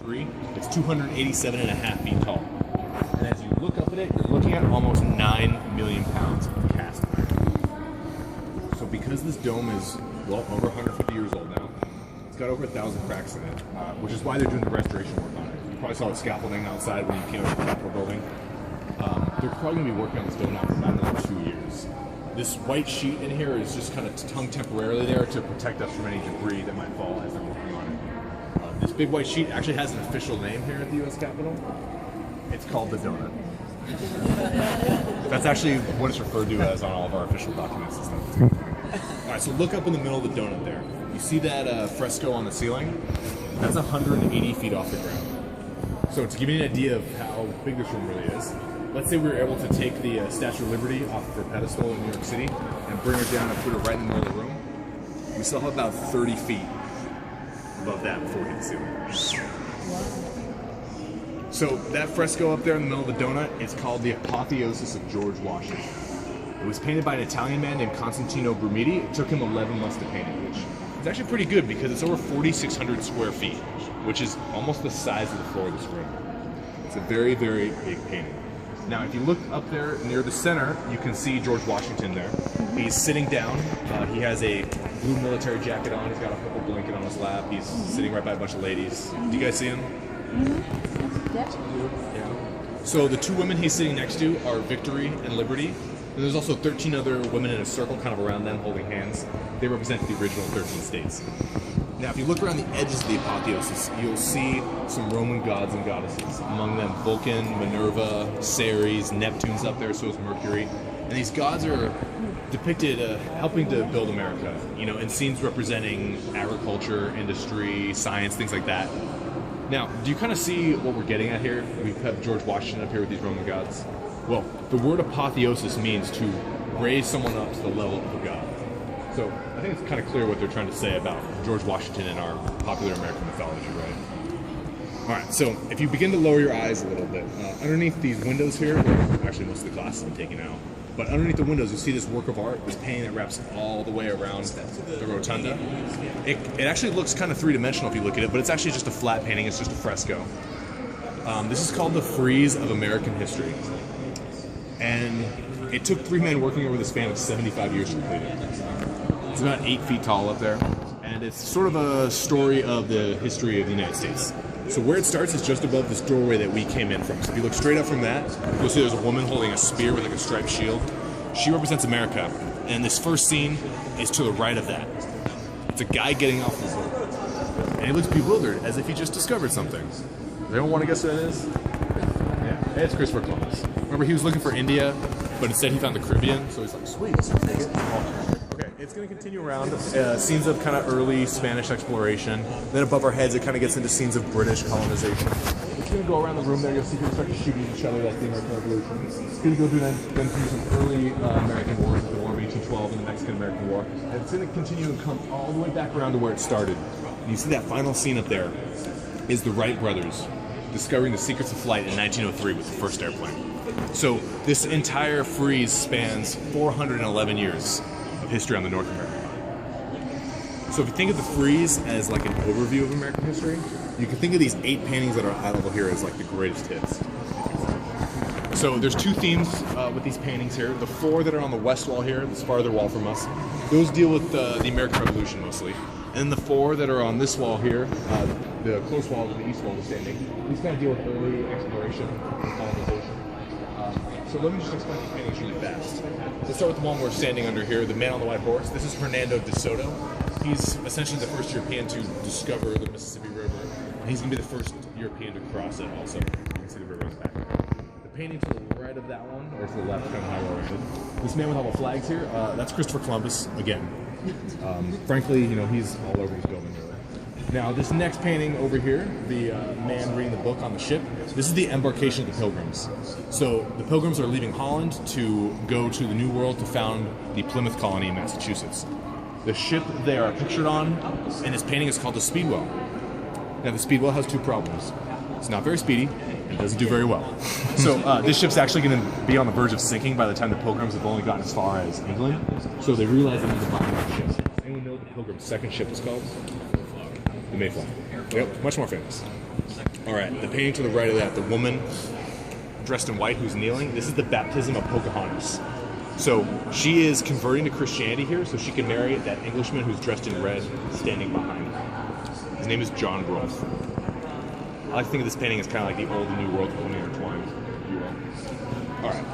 1903. It's 287.5 feet tall. And as you look up at it, you're looking at almost 9 million pounds of cast iron. So because this dome is, well, over 150 years old now, it's got over 1,000 cracks in it, which is why they're doing the restoration work on it. You probably saw the scaffolding outside when you came up to the Capitol building. They're probably going to be working on this dome now for about another 2 years. This white sheet in here is just kind of hung temporarily there to protect us from any debris that might fall as they're working on it. This big white sheet actually has an official name here at the U.S. Capitol. It's called the donut. That's actually what it's referred to as on all of our official documents and stuff. All right, so look up in the middle of the donut there. You see that fresco on the ceiling? That's 180 feet off the ground. So to give you an idea of how big this room really is, let's say we were able to take the Statue of Liberty off of her pedestal in New York City and bring her down and put her right in the middle of the room. We still have about 30 feet above that before we hit the ceiling. So that fresco up there in the middle of the donut is called the Apotheosis of George Washington. It was painted by an Italian man named Constantino Brumidi. It took him 11 months to paint it, which is actually pretty good because it's over 4,600 square feet, which is almost the size of the floor of this room. It's a very, very big painting. Now, if you look up there near the center, you can see George Washington there. He's sitting down. He has a blue military jacket on. He's got a purple blanket on his lap. He's sitting right by a bunch of ladies. Do you guys see him? Mm-hmm. Yeah. So the two women he's sitting next to are Victory and Liberty. And there's also 13 other women in a circle kind of around them holding hands. They represent the original 13 states. Now, if you look around the edges of the apotheosis, you'll see some Roman gods and goddesses. Among them, Vulcan, Minerva, Ceres, Neptune's up there, so is Mercury. And these gods are depicted helping to build America, you know, in scenes representing agriculture, industry, science, things like that. Now, do you kind of see what we're getting at here? We have George Washington up here with these Roman gods. Well, the word apotheosis means to raise someone up to the level of a god. So I think it's kind of clear what they're trying to say about George Washington in our popular American mythology, right? All right, so if you begin to lower your eyes a little bit, underneath these windows here, well, actually most of the glasses I'm taking out, but underneath the windows you see this work of art, this painting that wraps all the way around the Rotunda. It actually looks kind of three-dimensional if you look at it, but it's actually just a flat painting, it's just a fresco. This is called the Frieze of American History. And it took 3 men working over the span of 75 years to complete it. It's about 8 feet tall up there, and it's sort of a story of the history of the United States. So where it starts is just above this doorway that we came in from. So if you look straight up from that, you'll see there's a woman holding a spear with like a striped shield. She represents America, and this first scene is to the right of that. It's a guy getting off the boat, and he looks bewildered, as if he just discovered something. Does anyone want to guess what it is? Yeah, it's Christopher Columbus. Remember, he was looking for India, but instead he found the Caribbean, so he's like, sweet, let's take it. Okay, it's going to continue around scenes of kind of early Spanish exploration. Then above our heads, it kind of gets into scenes of British colonization. It's going to go around the room there. You'll see people start to shoot each other like the American Revolution. It's going to go then through some early American wars, the War of 1812 and the Mexican-American War. And it's going to continue and come all the way back around to where it started. And you see that final scene up there is the Wright brothers discovering the secrets of flight in 1903 with the first airplane. So this entire frieze spans 411 years of history on the North American continent. So if you think of the frieze as like an overview of American history, you can think of these 8 paintings that are eye level here as like the greatest hits. So there's 2 themes with these paintings here. The 4 that are on the west wall here, this farther wall from us, those deal with the American Revolution mostly. And the 4 that are on this wall here, the close wall with the east wall is standing, these kind of deal with early exploration and colonization. So let me just explain these paintings really fast. Let's start with the one we're standing under here, the man on the white horse. This is Hernando de Soto. He's essentially the first European to discover the Mississippi River. And he's going to be the first European to cross it also. You can see the river in the back. The painting to the right of that one, or to the left, kind of how we're oriented. This man with all the flags here, that's Christopher Columbus, again. Frankly, you know, he's all over his building really. Now, this next painting over here, the man reading the book on the ship, this is the embarkation of the Pilgrims. So the Pilgrims are leaving Holland to go to the New World to found the Plymouth colony in Massachusetts. The ship they are pictured on in this painting is called the Speedwell. Now, the Speedwell has 2 problems. It's not very speedy, and doesn't do very well. So this ship's actually going to be on the verge of sinking by the time the Pilgrims have only gotten as far as England. So they realize they need to buy another ship. Anyone know what the Pilgrim's second ship is called? The Mayflower. Yep, much more famous. All right, the painting to the right of that, the woman dressed in white who's kneeling, this is the baptism of Pocahontas. So she is converting to Christianity here so she can marry that Englishman who's dressed in red standing behind her. His name is John Rolfe. I like to think of this painting as kind of like the old and new world becoming intertwined, if you will. All right,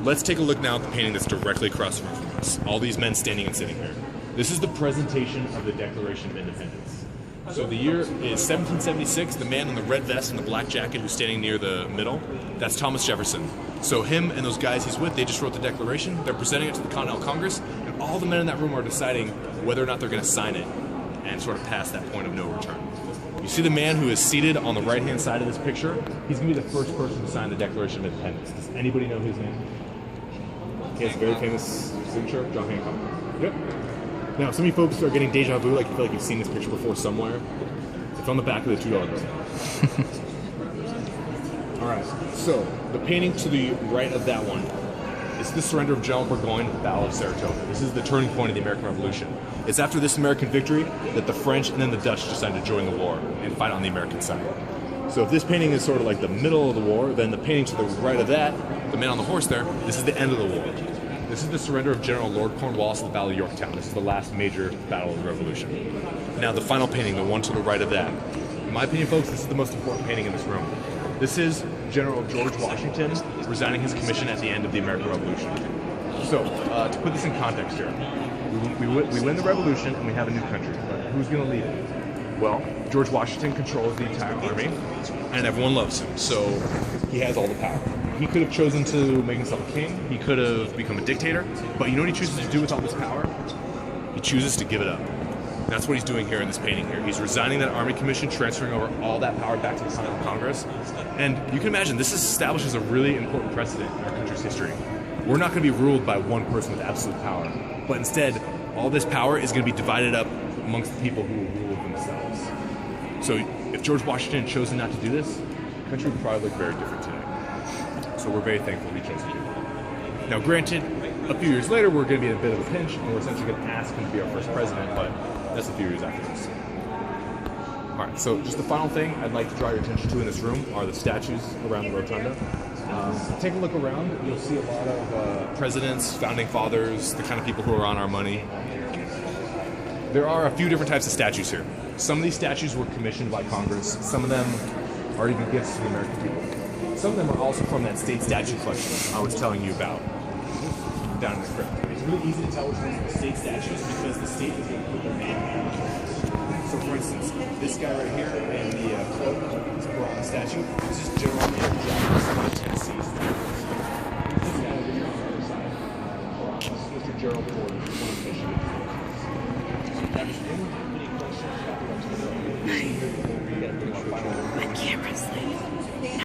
let's take a look now at the painting that's directly across the room from us. All these men standing and sitting here. This is the presentation of the Declaration of Independence. So the year is 1776. The man in the red vest and the black jacket who's standing near the middle, that's Thomas Jefferson. So him and those guys he's with, they just wrote the Declaration. They're presenting it to the Continental Congress, and all the men in that room are deciding whether or not they're going to sign it and sort of pass that point of no return. You see the man who is seated on the right-hand side of this picture? He's going to be the first person to sign the Declaration of Independence. Does anybody know his name? He has a very famous signature, John Hancock. Yep. Now, some of you folks are getting deja vu, like you feel like you've seen this picture before somewhere. It's on the back of the $2 bill. All right, so the painting to the right of that one is the surrender of General Burgoyne at the Battle of Saratoga. This is the turning point of the American Revolution. It's after this American victory that the French and then the Dutch decided to join the war and fight on the American side. So if this painting is sort of like the middle of the war, then the painting to the right of that, the man on the horse there, this is the end of the war. This is the surrender of General Lord Cornwallis at the Battle of Yorktown. This is the last major battle of the Revolution. Now the final painting, the one to the right of that. In my opinion, folks, this is the most important painting in this room. This is General George Washington resigning his commission at the end of the American Revolution. So, to put this in context here, we win the revolution and we have a new country, but who's going to lead it? Well, George Washington controls the entire army, and everyone loves him, so he has all the power. He could have chosen to make himself a king, he could have become a dictator, but you know what he chooses to do with all this power? He chooses to give it up. That's what he's doing here in this painting here. He's resigning that army commission, transferring over all that power back to the Continental Congress. And you can imagine, this establishes a really important precedent in our country's history. We're not going to be ruled by one person with absolute power, but instead, all this power is going to be divided up amongst the people who will rule themselves. So if George Washington had chosen not to do this, the country would probably look very different today. So we're very thankful he chose to do it. Now granted, a few years later, we're going to be in a bit of a pinch, and we're essentially going to ask him to be our first president, but that's a few years after this. All right, so just the final thing I'd like to draw your attention to in this room are the statues around the Rotunda. Take a look around. You'll see a lot of presidents, founding fathers, the kind of people who are on our money. There are a few different types of statues here. Some of these statues were commissioned by Congress. Some of them are even gifts to the American people. Some of them are also from that state statue collection I was telling you about down in the crypt. It's really easy to tell which ones are the state statues because the state is going to put their name on it. So for instance, this guy right here in the cloak, this bronze statue, this is General Jackson of Tennessee. This guy over here on the other side, this is Mr. Gerald Ford, one of Michigan. Any questions about the rest of the before we get into our final